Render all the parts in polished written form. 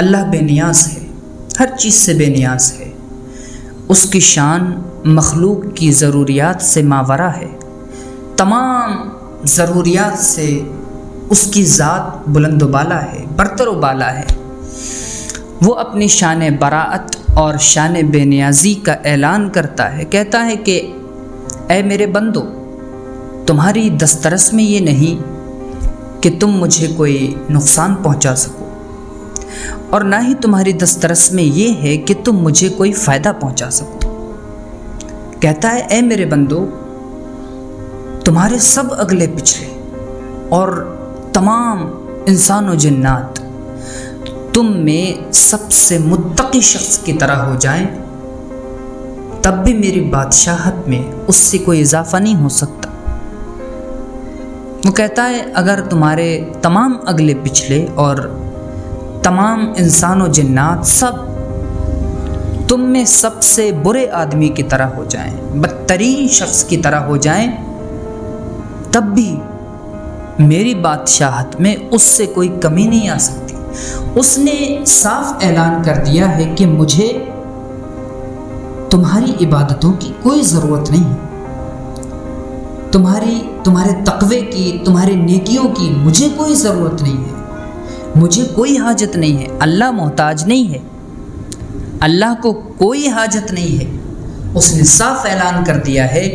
اللہ بے نیاز ہے، ہر چیز سے بے نیاز ہے، اس کی شان مخلوق کی ضروریات سے ماورا ہے، تمام ضروریات سے اس کی ذات بلند و بالا ہے، برتر و بالا ہے۔ وہ اپنی شان براعت اور شان بے نیازی کا اعلان کرتا ہے، کہتا ہے کہ اے میرے بندو، تمہاری دسترس میں یہ نہیں کہ تم مجھے کوئی نقصان پہنچا سکو، اور نہ ہی تمہاری دسترس میں یہ ہے کہ تم مجھے کوئی فائدہ پہنچا سکو۔ کہتا ہے اے میرے بندو، تمہارے سب اگلے پچھلے اور تمام انسان و جنات تم میں سب سے متقی شخص کی طرح ہو جائیں، تب بھی میری بادشاہت میں اس سے کوئی اضافہ نہیں ہو سکتا۔ وہ کہتا ہے اگر تمہارے تمام اگلے پچھلے اور تمام انسان و جنات سب تم میں سب سے برے آدمی کی طرح ہو جائیں، بدترین شخص کی طرح ہو جائیں، تب بھی میری بادشاہت میں اس سے کوئی کمی نہیں آ سکتی۔ اس نے صاف اعلان کر دیا ہے کہ مجھے تمہاری عبادتوں کی کوئی ضرورت نہیں ہے، تمہارے تقوی کی، تمہاری نیکیوں کی مجھے کوئی ضرورت نہیں ہے، مجھے کوئی حاجت نہیں ہے۔ اللہ محتاج نہیں ہے، اللہ کو کوئی حاجت نہیں ہے۔ اس نے صاف اعلان کر دیا ہے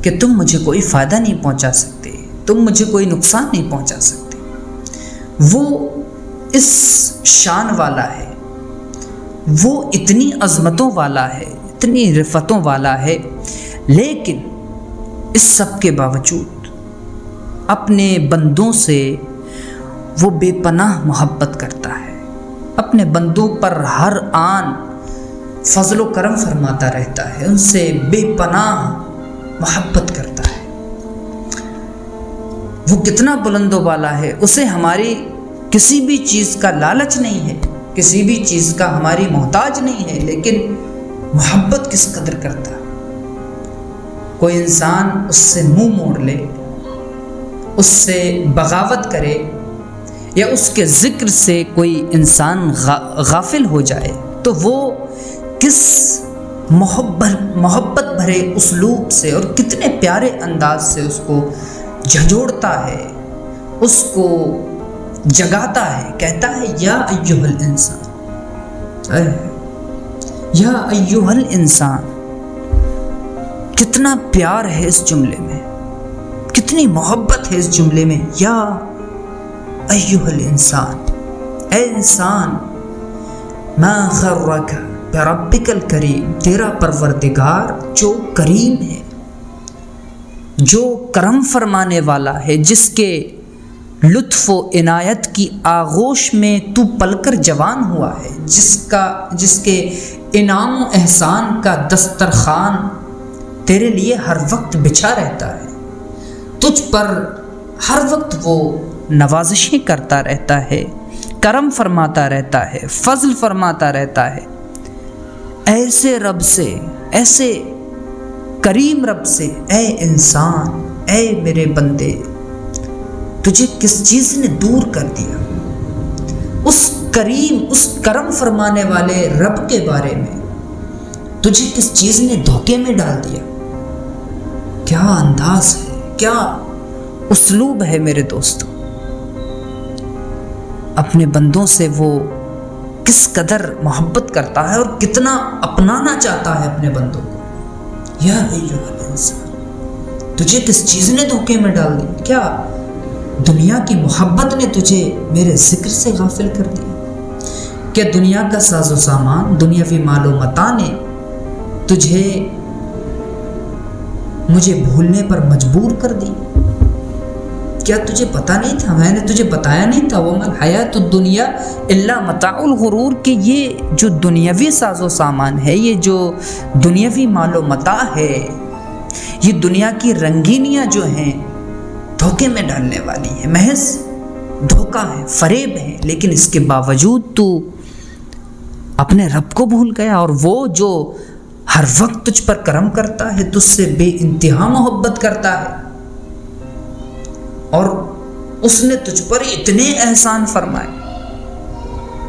کہ تم مجھے کوئی فائدہ نہیں پہنچا سکتے، تم مجھے کوئی نقصان نہیں پہنچا سکتے۔ وہ اس شان والا ہے، وہ اتنی عظمتوں والا ہے، اتنی رفتوں والا ہے، لیکن اس سب کے باوجود اپنے بندوں سے وہ بے پناہ محبت کرتا ہے، اپنے بندوں پر ہر آن فضل و کرم فرماتا رہتا ہے، ان سے بے پناہ محبت کرتا ہے۔ وہ کتنا بلند و بالا ہے، اسے ہماری کسی بھی چیز کا لالچ نہیں ہے، کسی بھی چیز کا ہماری محتاج نہیں ہے، لیکن محبت کس قدر کرتا ہے۔ کوئی انسان اس سے منہ موڑ لے، اس سے بغاوت کرے، یا اس کے ذکر سے کوئی انسان غافل ہو جائے تو وہ کس محبت بھرے اسلوب سے اور کتنے پیارے انداز سے اس کو جھنجھوڑتا ہے، اس کو جگاتا ہے، کہتا ہے یا ایھا الانسان، یا ایھا الانسان۔ کتنا پیار ہے اس جملے میں، کتنی محبت ہے اس جملے میں، یا ایھا الانسان، اے انسان، ما غرک بربک الکریم، تیرا پروردگار جو کریم ہے، جو کرم فرمانے والا ہے، جس کے لطف و عنایت کی آغوش میں تو پل کر جوان ہوا ہے، جس کے انعام و احسان کا دسترخوان تیرے لیے ہر وقت بچھا رہتا ہے، تجھ پر ہر وقت وہ نوازشیں کرتا رہتا ہے، کرم فرماتا رہتا ہے، فضل فرماتا رہتا ہے۔ ایسے رب سے، ایسے کریم رب سے، اے انسان، اے میرے بندے، تجھے کس چیز نے دور کر دیا؟ اس کریم، اس کرم فرمانے والے رب کے بارے میں تجھے کس چیز نے دھوکے میں ڈال دیا؟ کیا انداز ہے، کیا اسلوب ہے میرے دوستو۔ اپنے بندوں سے وہ کس قدر محبت کرتا ہے اور کتنا اپنانا چاہتا ہے اپنے بندوں کو۔ یا ایھا الانسان، تجھے کس چیز نے دھوکے میں ڈال دیا؟ کیا دنیا کی محبت نے تجھے میرے ذکر سے غافل کر دیا؟ کیا دنیا کا ساز و سامان، دنیاوی مال و متاع نے تجھے مجھے بھولنے پر مجبور کر دی؟ کیا تجھے پتہ نہیں تھا، میں نے تجھے بتایا نہیں تھا، وَمَا الْحَيَاةُ الدُّنْيَا إِلَّا مَتَاعُ الْغُرُورِ، کہ یہ جو دنیاوی ساز و سامان ہے، یہ جو دنیاوی مال و متاع ہے، یہ دنیا کی رنگینیاں جو ہیں دھوکے میں ڈالنے والی ہیں، محض دھوکہ ہے، فریب ہے۔ لیکن اس کے باوجود تو اپنے رب کو بھول گیا، اور وہ جو ہر وقت تجھ پر کرم کرتا ہے، تجھ سے بے انتہا محبت کرتا ہے، اور اس نے تجھ پر اتنے احسان فرمائے،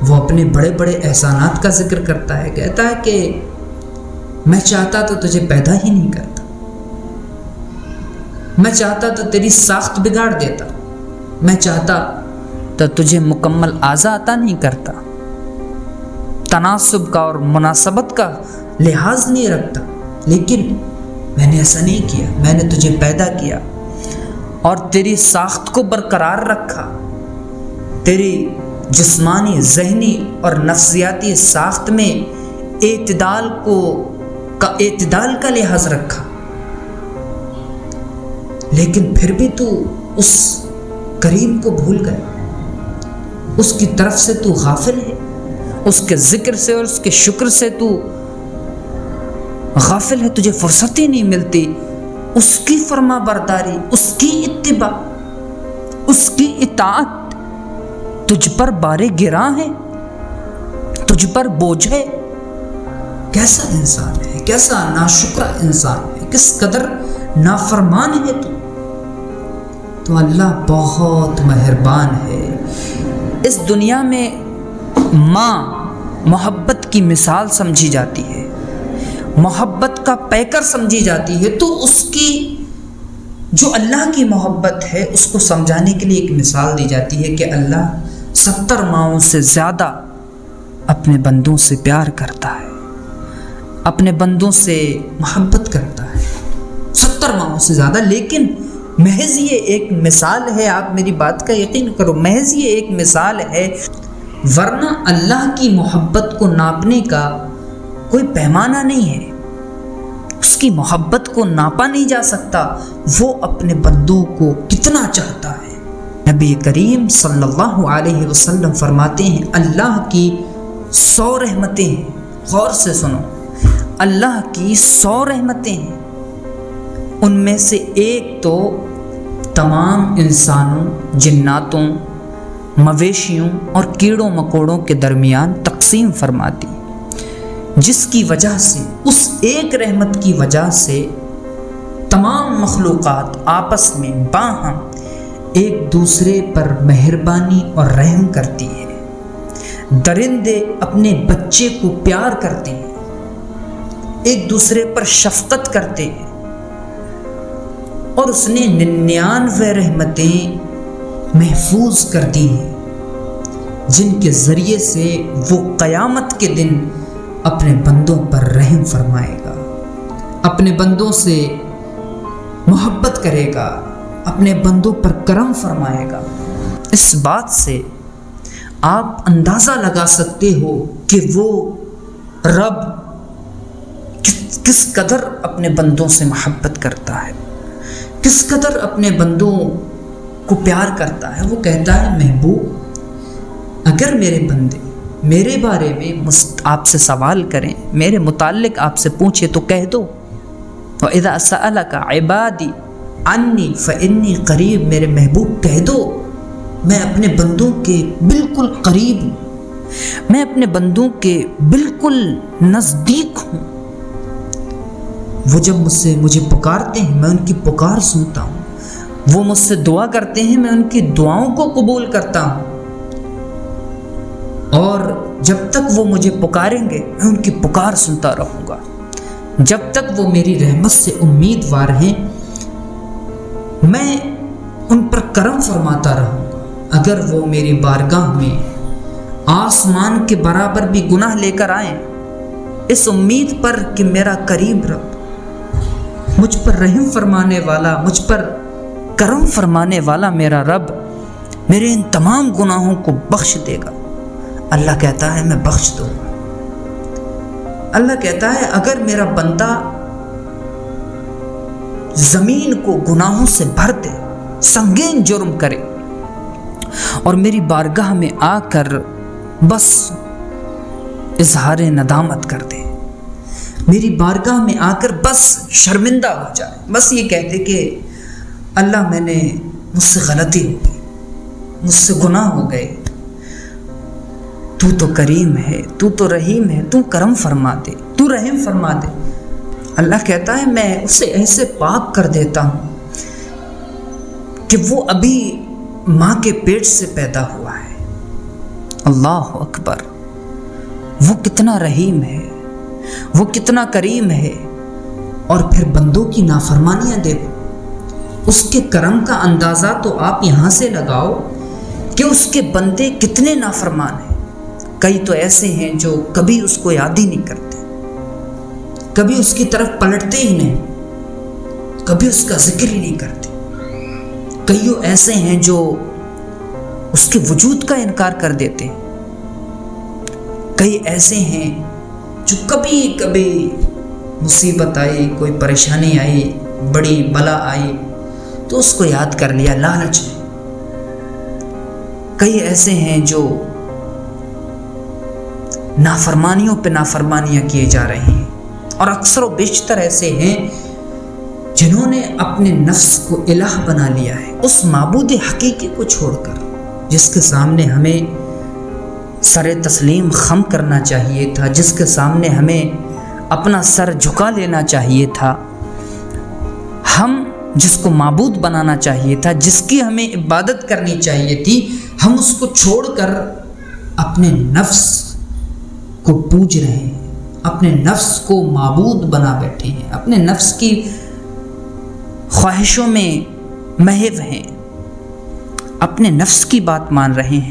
وہ اپنے بڑے بڑے احسانات کا ذکر کرتا ہے، کہتا ہے کہ میں چاہتا تو تجھے پیدا ہی نہیں کرتا، میں چاہتا تو تیری ساخت بگاڑ دیتا، میں چاہتا تو تجھے مکمل اعضاء عطا نہیں کرتا، تناسب کا اور مناسبت کا لحاظ نہیں رکھتا، لیکن میں نے ایسا نہیں کیا، میں نے تجھے پیدا کیا اور تیری ساخت کو برقرار رکھا، تیری جسمانی، ذہنی اور نفسیاتی ساخت میں اعتدال کا لحاظ رکھا، لیکن پھر بھی تو اس کریم کو بھول گئے، اس کی طرف سے تو غافل ہے، اس کے ذکر سے اور اس کے شکر سے تو غافل ہے، تجھے فرصت ہی نہیں ملتی اس کی فرما برداری، اس کی اتباع، اس کی اطاعت تجھ پر بارے گراں ہے، تجھ پر بوجھ ہے۔ کیسا انسان ہے، کیسا ناشکرا انسان ہے، کس قدر نافرمان ہے تو اللہ بہت مہربان ہے۔ اس دنیا میں ماں محبت کی مثال سمجھی جاتی ہے، محبت کا پیکر سمجھی جاتی ہے، تو اس کی جو اللہ کی محبت ہے اس کو سمجھانے کے لیے ایک مثال دی جاتی ہے کہ اللہ 70 ماؤں سے زیادہ اپنے بندوں سے پیار کرتا ہے، اپنے بندوں سے محبت کرتا ہے، 70 ماؤں سے زیادہ۔ لیکن محض یہ ایک مثال ہے، آپ میری بات کا یقین کرو، محض یہ ایک مثال ہے، ورنہ اللہ کی محبت کو ناپنے کا کوئی پیمانہ نہیں ہے، اس کی محبت کو ناپا نہیں جا سکتا، وہ اپنے بندوں کو کتنا چاہتا ہے۔ نبی کریم صلی اللہ علیہ وسلم فرماتے ہیں اللہ کی 100 رحمتیں ہیں، غور سے سنو، اللہ کی 100 رحمتیں ہیں، ان میں سے ایک تو تمام انسانوں، جناتوں، مویشیوں اور کیڑوں مکوڑوں کے درمیان تقسیم فرما دی، جس کی وجہ سے، اس ایک رحمت کی وجہ سے تمام مخلوقات آپس میں باہم ایک دوسرے پر مہربانی اور رحم کرتی ہے، درندے اپنے بچے کو پیار کرتے ہیں، ایک دوسرے پر شفقت کرتے ہیں، اور اس نے 99 رحمتیں محفوظ کر دی ہیں، جن کے ذریعے سے وہ قیامت کے دن اپنے بندوں پر رحم فرمائے گا، اپنے بندوں سے محبت کرے گا، اپنے بندوں پر کرم فرمائے گا۔ اس بات سے آپ اندازہ لگا سکتے ہو کہ وہ رب کس قدر اپنے بندوں سے محبت کرتا ہے، کس قدر اپنے بندوں کو پیار کرتا ہے۔ وہ کہتا ہے محبوب، اگر میرے بندے میرے بارے میں آپ سے سوال کریں، میرے متعلق آپ سے پوچھے تو کہہ دو، وَإِذَا سَأَلَكَ عِبَادِي عَنِّي فَإِنِّي قَرِيب، میرے محبوب کہہ دو میں اپنے بندوں کے بالکل قریب ہوں، میں اپنے بندوں کے بالکل نزدیک ہوں، وہ جب مجھے پکارتے ہیں میں ان کی پکار سنتا ہوں، وہ مجھ سے دعا کرتے ہیں میں ان کی دعاؤں کو قبول کرتا ہوں، اور جب تک وہ مجھے پکاریں گے میں ان کی پکار سنتا رہوں گا، جب تک وہ میری رحمت سے امیدوار ہیں میں ان پر کرم فرماتا رہوں گا۔ اگر وہ میری بارگاہ میں آسمان کے برابر بھی گناہ لے کر آئیں، اس امید پر کہ میرا قریب رب، مجھ پر رحم فرمانے والا، مجھ پر کرم فرمانے والا میرا رب میرے ان تمام گناہوں کو بخش دے گا، اللہ کہتا ہے میں بخش دوں گا۔ اللہ کہتا ہے اگر میرا بندہ زمین کو گناہوں سے بھر دے، سنگین جرم کرے، اور میری بارگاہ میں آ کر بس اظہار ندامت کر دے، میری بارگاہ میں آ کر بس شرمندہ ہو جائے، بس یہ کہہ دے کہ اللہ میں نے مجھ سے غلطی ہو گئی، مجھ سے گناہ ہو گئے، تو کریم ہے، تو رحیم ہے، تو کرم فرما دے، تو رحم فرما دے۔ اللہ کہتا ہے میں اسے ایسے پاک کر دیتا ہوں کہ وہ ابھی ماں کے پیٹ سے پیدا ہوا ہے، اللہ اکبر، وہ کتنا رحیم ہے، وہ کتنا کریم ہے۔ اور پھر بندوں کی نافرمانیاں دیکھو، اس کے کرم کا اندازہ تو آپ یہاں سے لگاؤ کہ اس کے بندے کتنے نافرمان ہیں۔ کئی تو ایسے ہیں جو کبھی اس کو یاد ہی نہیں کرتے، کبھی اس کی طرف پلٹتے ہی نہیں، کبھی اس کا ذکر ہی نہیں کرتے۔ کئیوں ایسے ہیں جو اس کے وجود کا انکار کر دیتے ہیں۔ کئی ایسے ہیں جو کبھی کبھی مصیبت آئی، کوئی پریشانی آئی، بڑی بلا آئی تو اس کو یاد کر لیا لالچ میں۔ کئی ایسے ہیں جو نافرمانیوں پہ نافرمانیاں کیے جا رہے ہیں، اور اکثر و بیشتر ایسے ہیں جنہوں نے اپنے نفس کو الہ بنا لیا ہے، اس معبود حقیقی کو چھوڑ کر جس کے سامنے ہمیں سر تسلیم خم کرنا چاہیے تھا، جس کے سامنے ہمیں اپنا سر جھکا لینا چاہیے تھا، ہم جس کو معبود بنانا چاہیے تھا، جس کی ہمیں عبادت کرنی چاہیے تھی، ہم اس کو چھوڑ کر اپنے نفس کو پوج رہے ہیں، اپنے نفس کو معبود بنا بیٹھے ہیں، اپنے نفس کی خواہشوں میں محو ہیں، اپنے نفس کی بات مان رہے ہیں۔